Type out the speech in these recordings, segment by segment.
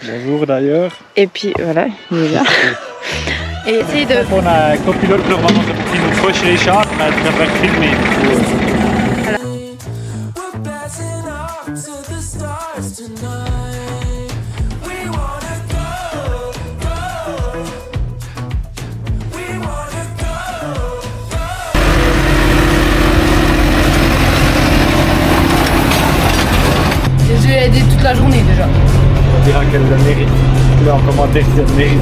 Bonjour d'ailleurs. Et puis voilà, il est là. Et essaye de... On a un copilote normalement qui nous faut chez les chars, mais elle devrait filmer. Voilà. J'ai aidé toute la journée déjà. On dira qu'elle le mérite. Là en commentaire si elle le mérite.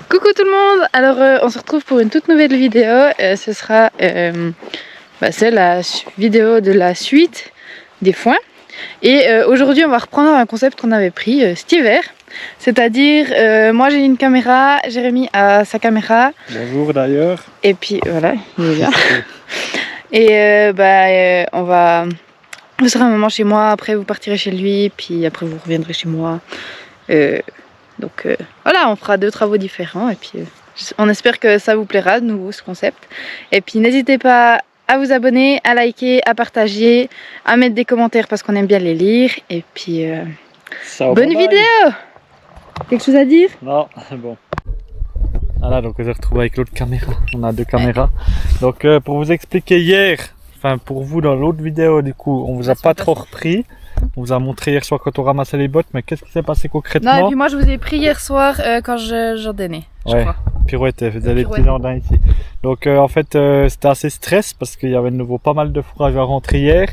Coucou tout le monde. Alors on se retrouve pour une toute nouvelle vidéo. Ce sera c'est la vidéo de la suite des foins. Et aujourd'hui on va reprendre un concept qu'on avait pris cet hiver. C'est-à-dire moi j'ai une caméra, Jérémy a sa caméra. Bonjour d'ailleurs. Et puis voilà, il est là. Et on va... Vous serez un moment chez moi, après vous partirez chez lui, puis après vous reviendrez chez moi. Donc voilà, on fera 2 travaux différents et puis on espère que ça vous plaira de nouveau ce concept. Et puis n'hésitez pas à vous abonner, à liker, à partager, à mettre des commentaires parce qu'on aime bien les lire. Et puis bonne vidéo. Quelque chose à dire? Non, bon. Voilà, donc on se retrouve avec l'autre caméra. On a 2 caméras. Donc pour vous expliquer hier, enfin pour vous dans l'autre vidéo du coup, on vous a pas trop repris. On vous a montré hier soir quand on ramassait les bottes, mais qu'est-ce qui s'est passé concrètement? Non, et puis moi je vous ai pris hier soir quand j'ordonnais, je crois. Pirouette, elle faisait les petits jardins ici. Donc en fait c'était assez stress parce qu'il y avait de nouveau pas mal de fourrage à rentrer hier.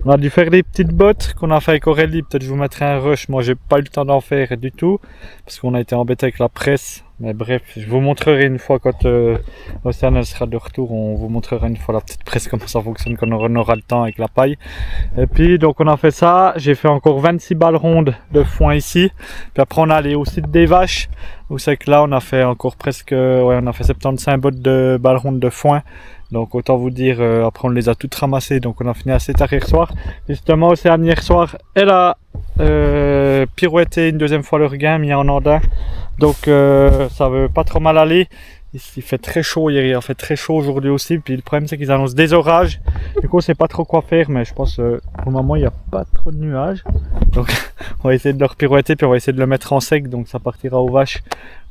On a dû faire des petites bottes qu'on a fait avec Aurélie, peut-être je vous mettrai un rush, moi j'ai pas eu le temps d'en faire du tout parce qu'on a été embêté avec la presse. Mais bref, je vous montrerai une fois quand Océane elle sera de retour, on vous montrera une fois la petite presse, comment ça fonctionne quand on aura le temps avec la paille. Et puis donc on a fait ça, j'ai fait encore 26 balles rondes de foin ici. Puis après on est allé au site des vaches, où c'est que là on a fait encore presque, on a fait 75 bottes de balles rondes de foin. Donc autant vous dire, après on les a toutes ramassées, donc on a fini assez tard hier soir. Justement Océane hier soir, elle a pirouetté une 2e fois le regain, mis en andin. Donc ça veut pas trop mal aller. Il fait très chaud hier, il a fait très chaud aujourd'hui aussi. Puis le problème c'est qu'ils annoncent des orages. Du coup on sait pas trop quoi faire, mais je pense pour le moment il n'y a pas trop de nuages. Donc on va essayer de le repirouetter, puis on va essayer de le mettre en sec. Donc ça partira aux vaches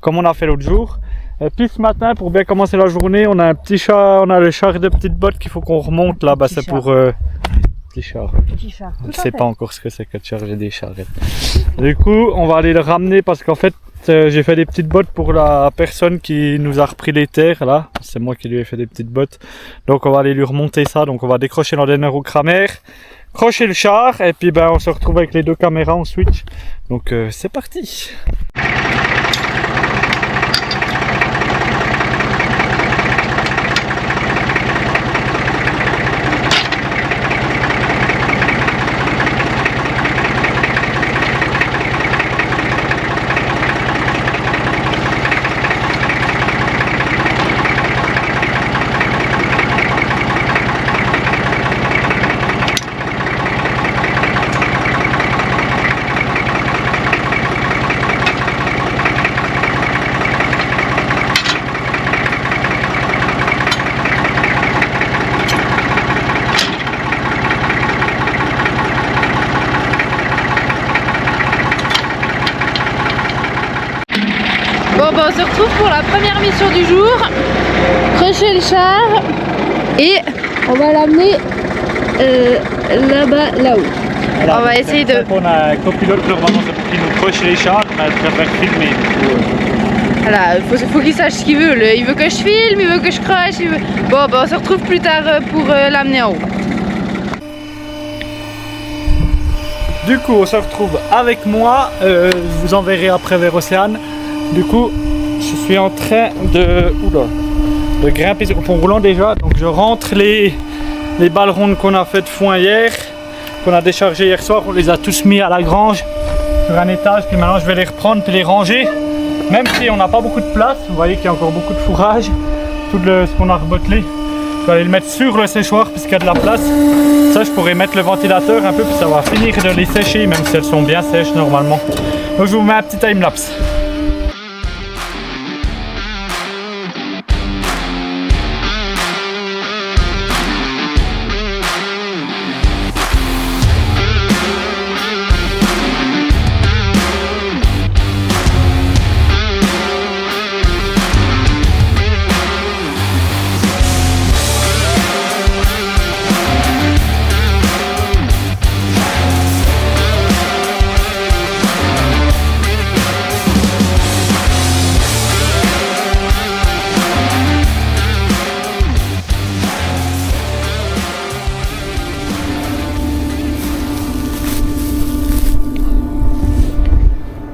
comme on a fait l'autre jour. Et puis ce matin, pour bien commencer la journée, on a un petit chat, on a le char de petites bottes qu'il faut qu'on remonte là. Bah c'est pour petit char. Je ne sais pas encore ce que c'est que de charger des charrettes. Du coup on va aller le ramener parce qu'en fait j'ai fait des petites bottes pour la personne qui nous a repris les terres là. C'est moi qui lui ai fait des petites bottes. Donc on va aller lui remonter ça. Donc on va décrocher l'antenna au Kramer, crocher le char et puis on se retrouve avec les 2 caméras en switch. Donc c'est parti. Bon on se retrouve pour la première mission du jour. Crocher le char et on va l'amener là-bas, là-haut. Voilà, on va essayer de... On a un copilote normalement qui nous croche les chars, mais elle préfère filmer. Voilà, faut qu'il sache ce qu'il veut. Il veut que je filme, il veut que je croche, il veut... Bon on se retrouve plus tard pour l'amener en haut. Du coup on se retrouve avec moi, je vous enverrai après vers Océane. Du coup je suis en train de grimper sur le pont roulant déjà. Donc je rentre les balles rondes qu'on a fait de foin hier, qu'on a déchargé hier soir, on les a tous mis à la grange. sur un étage, puis maintenant je vais les reprendre puis les ranger. Même si on n'a pas beaucoup de place, vous voyez qu'il y a encore beaucoup de fourrage, tout ce qu'on a rebottelé. Je vais aller le mettre sur le séchoir puisqu'il y a de la place. Ça, je pourrais mettre le ventilateur un peu puis ça va finir de les sécher, même si elles sont bien sèches normalement. Donc je vous mets un petit time-lapse.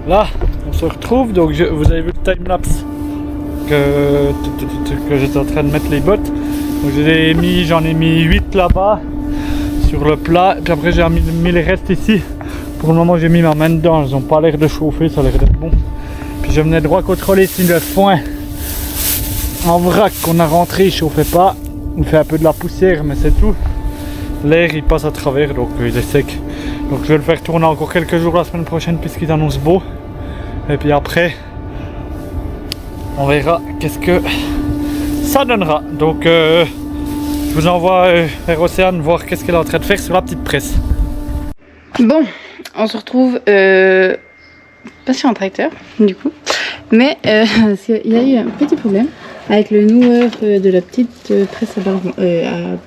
Là, on se retrouve, donc vous avez vu le time-lapse que j'étais en train de mettre les bottes. J'en ai mis 8 là-bas sur le plat, puis après j'ai mis les restes ici. Pour le moment j'ai mis ma main dedans, elles n'ont pas l'air de chauffer, ça a l'air d'être bon. Puis je venais droit contrôler si le foin en vrac qu'on a rentré il chauffait pas. Il fait un peu de la poussière mais c'est tout. L'air il passe à travers donc il est sec. Donc je vais le faire tourner encore quelques jours la semaine prochaine puisqu'il annonce beau. Et puis après, on verra qu'est-ce que ça donnera. Donc je vous envoie vers Océane voir qu'est-ce qu'elle est en train de faire sur la petite presse. Bon, on se retrouve pas sur un tracteur du coup, mais parce qu'il y a eu un petit problème avec le noueur de la petite presse à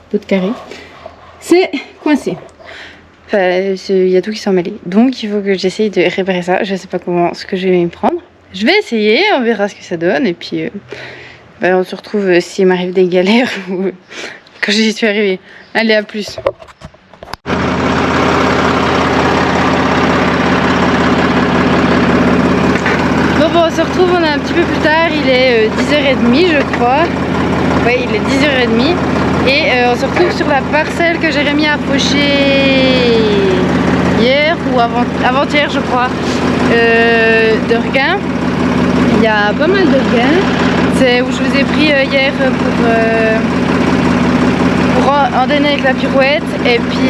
botte carrée. C'est coincé. Enfin, il y a tout qui s'en mêlé. Donc il faut que j'essaye de réparer ça. Je sais pas comment, ce que je vais m'y prendre. Je vais essayer, on verra ce que ça donne. Et puis on se retrouve s'il m'arrive des galères ou quand j'y suis arrivée. Allez, à plus. Bon, on se retrouve, on est un petit peu plus tard. Il est 10h30 je crois. Oui, il est 10h30. Et on se retrouve sur la parcelle que Jérémy a fauchée hier ou avant-hier je crois, de regain. Il y a pas mal de regains. C'est où je vous ai pris hier pour endainer avec la pirouette. Et puis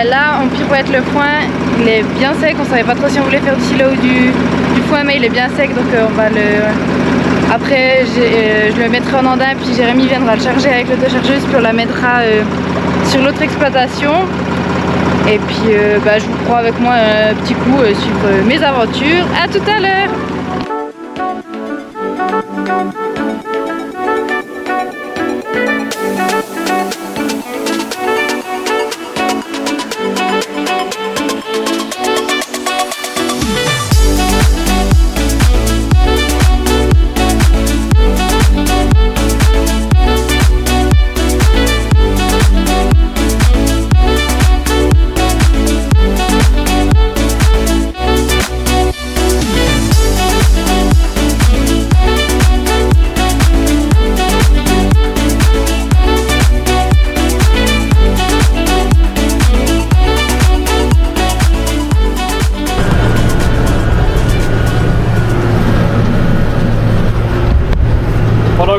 là on pirouette le foin, il est bien sec, on savait pas trop si on voulait faire du silo ou du foin, mais il est bien sec donc on va le... Après, je le mettrai en andin, puis Jérémy viendra le charger avec l'autochargeuse, puis on la mettra sur l'autre exploitation. Et puis, je vous prends avec moi un petit coup suivre mes aventures. À tout à l'heure!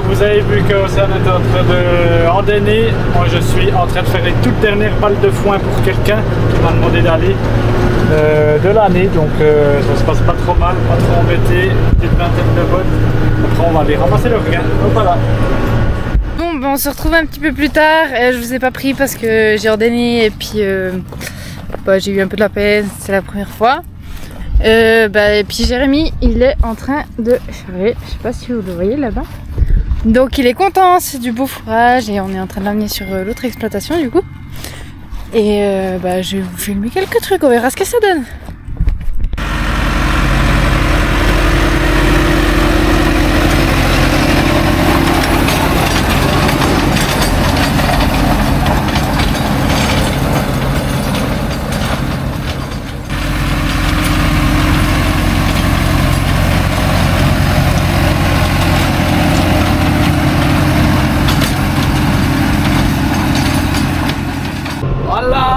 Vous avez vu que Océane est en train de endainer. Moi je suis en train de faire les toutes dernières balles de foin pour quelqu'un qui m'a demandé d'aller de l'année. Donc ça se passe pas trop mal, pas trop embêté. Une petite vingtaine de bottes. Après on va aller ramasser le regain. Donc voilà. Bon, on se retrouve un petit peu plus tard. Je vous ai pas pris parce que j'ai ordonné et puis j'ai eu un peu de la peine, c'est la première fois. Et puis Jérémy il est en train de charger, je sais pas si vous le voyez là-bas. Donc il est content, c'est du beau fourrage et on est en train de l'amener sur l'autre exploitation du coup. Et je vais vous filmer quelques trucs, on verra ce que ça donne.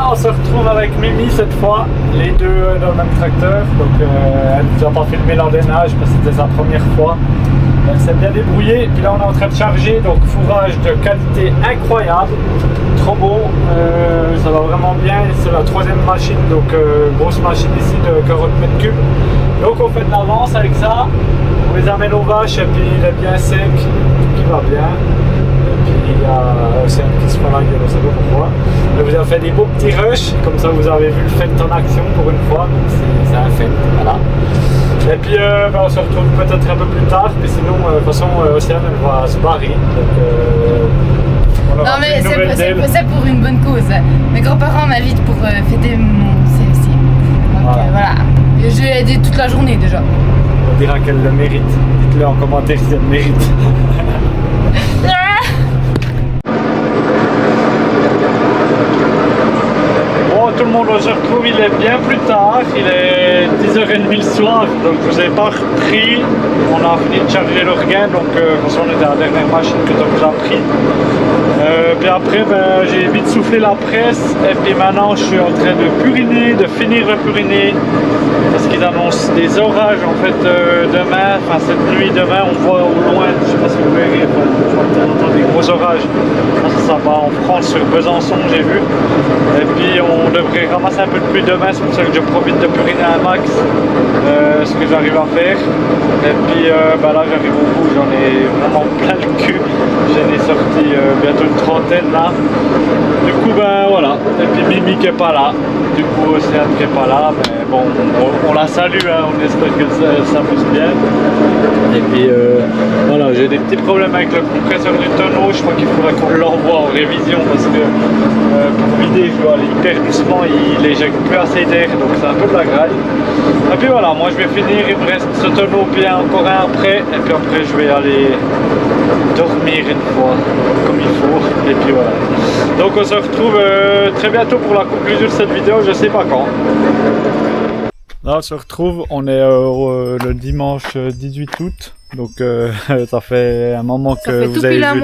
On se retrouve avec avec Mimi cette fois, les deux dans le même tracteur. Donc elle ne nous a pas filmé l'endainage parce que c'était sa première fois. Elle s'est bien débrouillée. Puis là on est en train de charger, donc fourrage de qualité incroyable. Trop beau, ça va vraiment bien. C'est la troisième machine, donc grosse machine ici de 40 mètres cubes. Donc on fait de l'avance avec ça. On les amène aux vaches et puis il est bien sec, tout qui va bien. Il y a Océane qui se prend la gueule, on sait pas pourquoi. Je vous ai fait des beaux petits rushs, comme ça vous avez vu le fait en action pour une fois, donc c'est un fait, voilà. Et puis on se retrouve peut-être un peu plus tard, mais sinon de toute façon Océane elle va se barrer. Donc, non mais c'est pour une bonne cause. Mes grands-parents m'invitent pour fêter mon CFC. Donc voilà. Et je l'ai aidé toute la journée déjà. On dira qu'elle le mérite. Dites-le en commentaire si elle le mérite. Tout le monde se retrouve, il est bien plus tard, il est 10h30 le soir, donc je vous ai pas repris, on a fini de charger le regain, donc on était à la dernière machine que tu nous as pris. Puis après j'ai vite soufflé la presse et puis maintenant je suis en train de puriner, de finir de puriner parce qu'ils annoncent des orages en fait demain, enfin cette nuit demain on voit au loin, je sais pas si vous verrez, on entend des gros orages, ça va en France sur Besançon j'ai vu, et puis on devrait ramasser un peu de pluie demain, c'est pour ça que je profite de puriner un max ce que j'arrive à faire. Et puis là j'arrive au bout, j'en ai vraiment plein le cul, j'en ai sorti bientôt une trentaine là. Du coup voilà, et puis Mimi qui est pas là, du coup Océane qui est pas là, mais bon on la salue, hein, on espère que ça pousse bien. Et puis voilà, j'ai des petits problèmes avec le compresseur du tonneau, je crois qu'il faudrait qu'on l'envoie en révision parce que pour vider je dois aller hyper doucement, il éjecte plus assez d'air, donc c'est un peu de la graille. Et puis voilà, moi je vais finir, il me reste ce tonneau bien encore un après, et puis après je vais aller dormir une fois comme il faut, et puis voilà. Donc on se retrouve très bientôt pour la conclusion de cette vidéo, je sais pas quand. Là on se retrouve, on est le dimanche 18 août, donc ça fait un moment que vous avez vu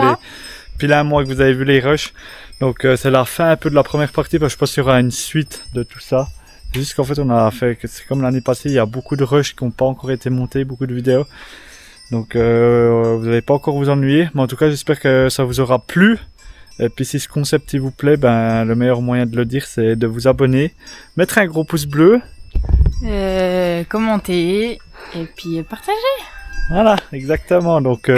pile un mois que vous avez vu les rushs. Donc c'est la fin un peu de la première partie, parce que je pense qu'il y aura une suite de tout ça. Juste qu'en fait on a fait, c'est comme l'année passée, il y a beaucoup de rushs qui n'ont pas encore été montés, beaucoup de vidéos. Donc vous n'allez pas encore vous ennuyer, mais en tout cas j'espère que ça vous aura plu. Et puis si ce concept il vous plaît, le meilleur moyen de le dire c'est de vous abonner, mettre un gros pouce bleu. Commenter et puis partager. Voilà, exactement. Donc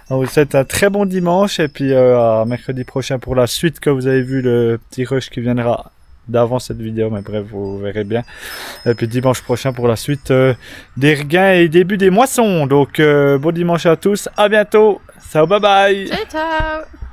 on vous souhaite un très bon dimanche et puis à mercredi prochain pour la suite, que vous avez vu le petit rush qui viendra d'avant cette vidéo, mais bref vous verrez bien. Et puis dimanche prochain pour la suite des regains et début des moissons. Donc bon dimanche à tous, à bientôt, ciao, bye bye. Ciao ciao.